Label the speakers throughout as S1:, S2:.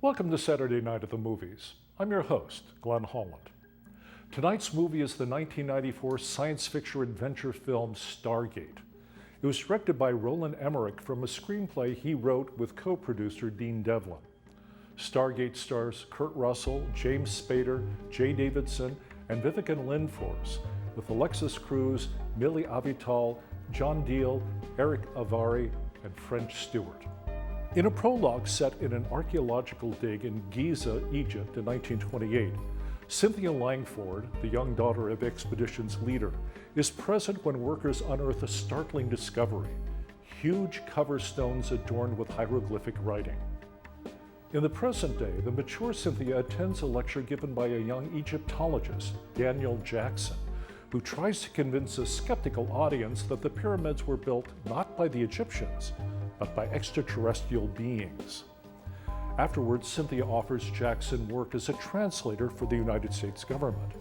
S1: Welcome to Saturday Night at the Movies. I'm your host, Glenn Holland. Tonight's movie is the 1994 science fiction adventure film Stargate. It was directed by Roland Emmerich from a screenplay he wrote with co-producer Dean Devlin. Stargate stars Kurt Russell, James Spader, Jaye Davidson, and Vivica Lindfors, with Alexis Cruz, Millie Avital, John Deal, Eric Avari, and French Stewart. In a prologue set in an archaeological dig in Giza, Egypt in 1928, Cynthia Langford, the young daughter of the expedition's leader, is present when workers unearth a startling discovery: huge cover stones adorned with hieroglyphic writing. In the present day, the mature Cynthia attends a lecture given by a young Egyptologist, Daniel Jackson, who tries to convince a skeptical audience that the pyramids were built not by the Egyptians, but by extraterrestrial beings. Afterwards, Cynthia offers Jackson work as a translator for the United States government.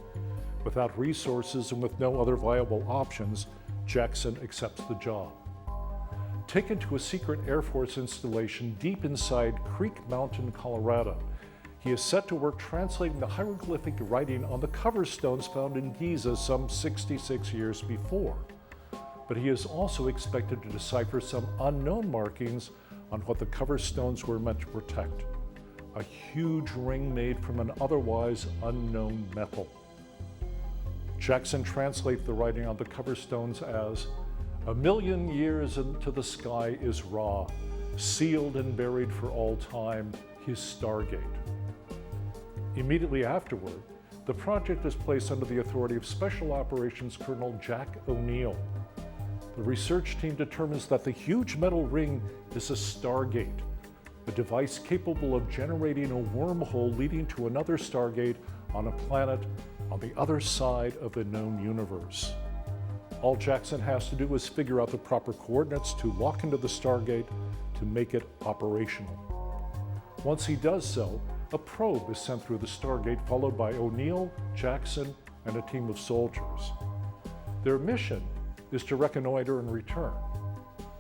S1: Without resources and with no other viable options, Jackson accepts the job. Taken to a secret Air Force installation deep inside Creek Mountain, Colorado, he is set to work translating the hieroglyphic writing on the cover stones found in Giza some 66 years before. But he is also expected to decipher some unknown markings on what the cover stones were meant to protect: a huge ring made from an otherwise unknown metal. Jackson translates the writing on the cover stones as, "A million years into the sky is Ra, sealed and buried for all time, his Stargate." Immediately afterward, the project is placed under the authority of Special Operations Colonel Jack O'Neill. The research team determines that the huge metal ring is a Stargate, a device capable of generating a wormhole leading to another Stargate on a planet on the other side of the known universe. All Jackson has to do is figure out the proper coordinates to lock into the Stargate to make it operational. Once he does so, a probe is sent through the Stargate, followed by O'Neill, Jackson, and a team of soldiers. Their mission is to reconnoiter and return.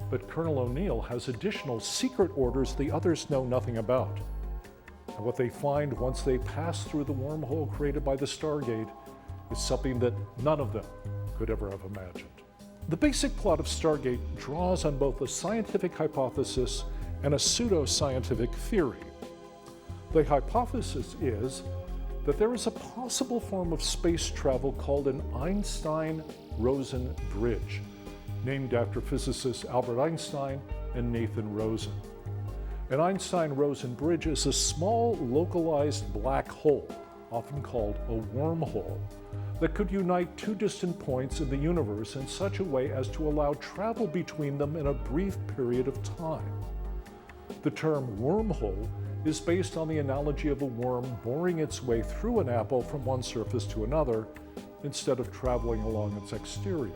S1: But Colonel O'Neill has additional secret orders the others know nothing about. And what they find once they pass through the wormhole created by the Stargate is something that none of them could ever have imagined. The basic plot of Stargate draws on both a scientific hypothesis and a pseudo-scientific theory. The hypothesis is that there is a possible form of space travel called an Einstein-Rosen bridge, named after physicists Albert Einstein and Nathan Rosen. An Einstein-Rosen bridge is a small, localized black hole, often called a wormhole, that could unite two distant points in the universe in such a way as to allow travel between them in a brief period of time. The term wormhole is based on the analogy of a worm boring its way through an apple from one surface to another, instead of traveling along its exterior.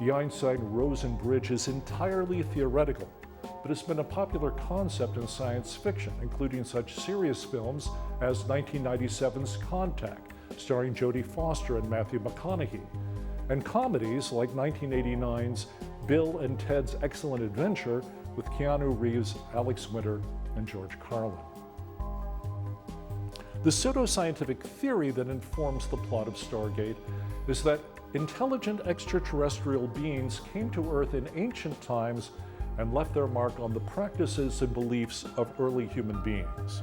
S1: The Einstein-Rosen bridge is entirely theoretical, but has been a popular concept in science fiction, including such serious films as 1997's Contact, starring Jodie Foster and Matthew McConaughey, and comedies like 1989's Bill and Ted's Excellent Adventure with Keanu Reeves, Alex Winter, and George Carlin. The pseudoscientific theory that informs the plot of Stargate is that intelligent extraterrestrial beings came to Earth in ancient times and left their mark on the practices and beliefs of early human beings.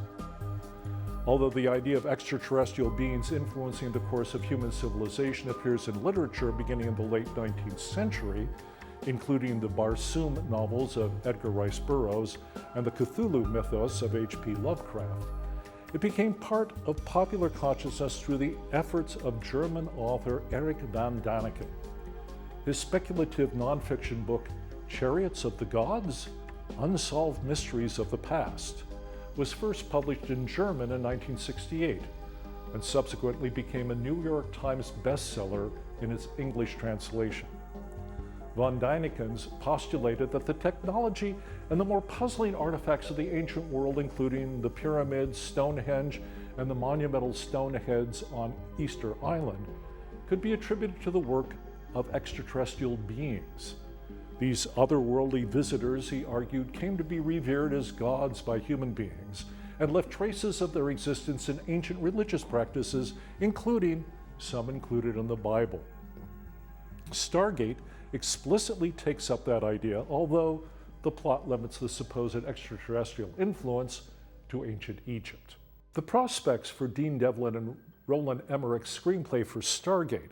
S1: Although the idea of extraterrestrial beings influencing the course of human civilization appears in literature beginning in the late 19th century, including the Barsoom novels of Edgar Rice Burroughs and the Cthulhu mythos of H.P. Lovecraft, it became part of popular consciousness through the efforts of German author Erich von Däniken. His speculative nonfiction book, Chariots of the Gods? Unsolved Mysteries of the Past, was first published in German in 1968 and subsequently became a New York Times bestseller in its English translation. Von Däniken postulated that the technology and the more puzzling artifacts of the ancient world, including the pyramids, Stonehenge, and the monumental stone heads on Easter Island, could be attributed to the work of extraterrestrial beings. These otherworldly visitors, he argued, came to be revered as gods by human beings and left traces of their existence in ancient religious practices, including some included in the Bible. Stargate explicitly takes up that idea, although the plot limits the supposed extraterrestrial influence to ancient Egypt. The prospects for Dean Devlin and Roland Emmerich's screenplay for Stargate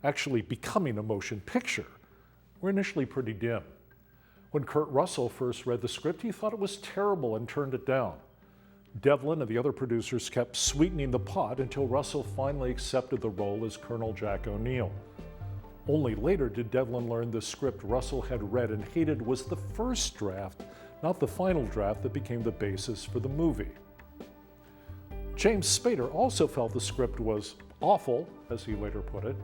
S1: actually becoming a motion picture were initially pretty dim. When Kurt Russell first read the script, he thought it was terrible and turned it down. Devlin and the other producers kept sweetening the pot until Russell finally accepted the role as Colonel Jack O'Neill. Only later did Devlin learn the script Russell had read and hated was the first draft, not the final draft that became the basis for the movie. James Spader also felt the script was awful, as he later put it,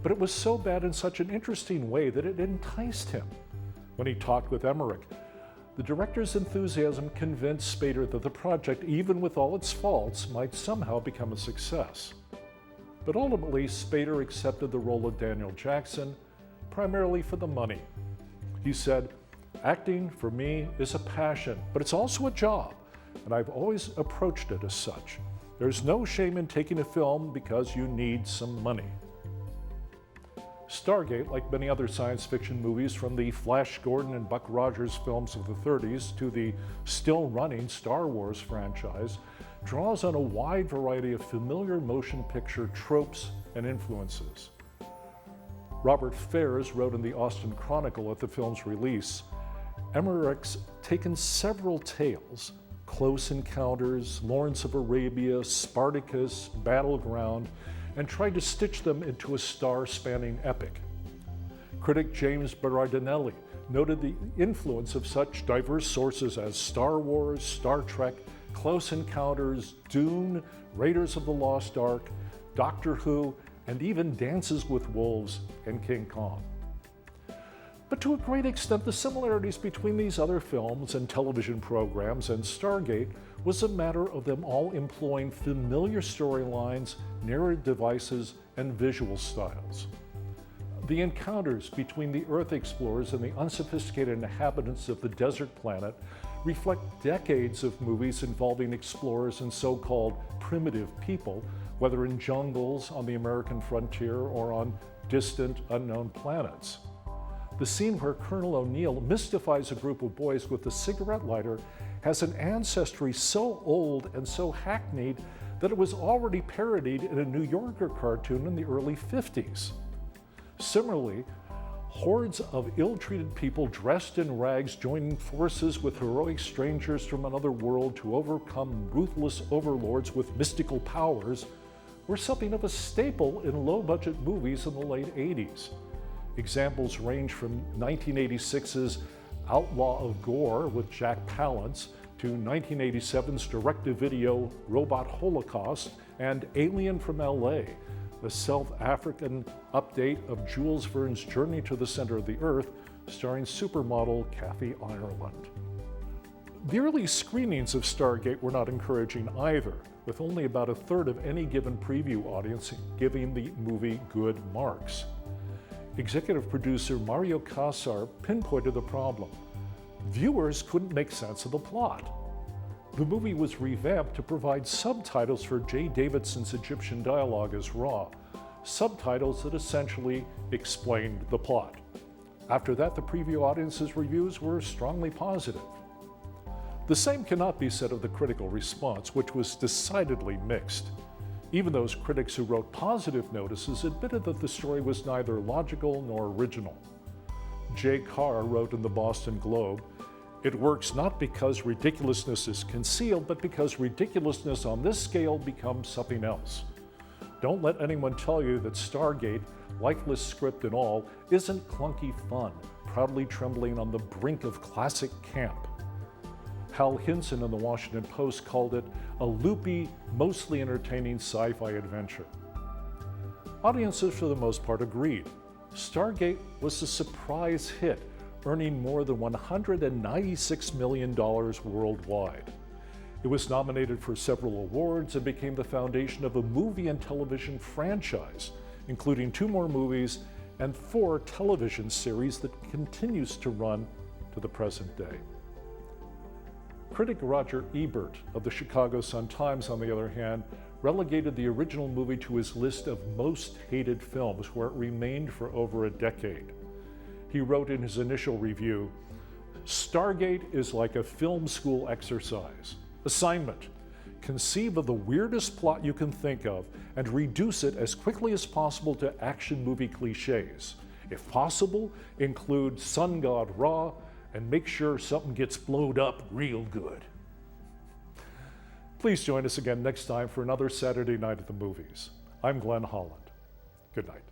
S1: but it was so bad in such an interesting way that it enticed him. When he talked with Emmerich, the director's enthusiasm convinced Spader that the project, even with all its faults, might somehow become a success. But ultimately, Spader accepted the role of Daniel Jackson, primarily for the money. He said, "Acting, for me, is a passion, but it's also a job, and I've always approached it as such. There's no shame in taking a film because you need some money." Stargate, like many other science fiction movies from the Flash Gordon and Buck Rogers films of the 30s to the still-running Star Wars franchise, draws on a wide variety of familiar motion picture tropes and influences. Robert Fares wrote in the Austin Chronicle at the film's release, "Emmerich's taken several tales, Close Encounters, Lawrence of Arabia, Spartacus, Battleground, and tried to stitch them into a star-spanning epic." Critic James Berardinelli noted the influence of such diverse sources as Star Wars, Star Trek, Close Encounters, Dune, Raiders of the Lost Ark, Doctor Who, and even Dances with Wolves and King Kong. But to a great extent, the similarities between these other films and television programs and Stargate was a matter of them all employing familiar storylines, narrative devices, and visual styles. The encounters between the Earth explorers and the unsophisticated inhabitants of the desert planet reflect decades of movies involving explorers and so-called primitive people, whether in jungles on the American frontier or on distant, unknown planets. The scene where Colonel O'Neill mystifies a group of boys with a cigarette lighter has an ancestry so old and so hackneyed that it was already parodied in a New Yorker cartoon in the early 50s. Similarly, hordes of ill-treated people dressed in rags joining forces with heroic strangers from another world to overcome ruthless overlords with mystical powers were something of a staple in low-budget movies in the late 80s. Examples range from 1986's Outlaw of Gore with Jack Palance to 1987's direct-to-video Robot Holocaust and Alien from LA, the South African update of Jules Verne's Journey to the Center of the Earth, starring supermodel Kathy Ireland. The early screenings of Stargate were not encouraging either, with only about a third of any given preview audience giving the movie good marks. Executive producer Mario Casar pinpointed the problem. Viewers couldn't make sense of the plot. The movie was revamped to provide subtitles for Jaye Davidson's Egyptian dialogue as raw, subtitles that essentially explained the plot. After that, the preview audience's reviews were strongly positive. The same cannot be said of the critical response, which was decidedly mixed. Even those critics who wrote positive notices admitted that the story was neither logical nor original. Jay Carr wrote in the Boston Globe, "It works not because ridiculousness is concealed, but because ridiculousness on this scale becomes something else. Don't let anyone tell you that Stargate, lifeless script and all, isn't clunky fun, proudly trembling on the brink of classic camp." Hal Hinson in the Washington Post called it a loopy, mostly entertaining sci-fi adventure. Audiences for the most part agreed. Stargate was a surprise hit, earning more than $196 million worldwide. It was nominated for several awards and became the foundation of a movie and television franchise, including 2 more movies and 4 television series that continues to run to the present day. Critic Roger Ebert of the Chicago Sun-Times, on the other hand, relegated the original movie to his list of most hated films, where it remained for over a decade. He wrote in his initial review, "Stargate is like a film school exercise. Assignment: conceive of the weirdest plot you can think of and reduce it as quickly as possible to action movie cliches. If possible, include Sun God Ra and make sure something gets blowed up real good." Please join us again next time for another Saturday Night at the Movies. I'm Glenn Holland. Good night.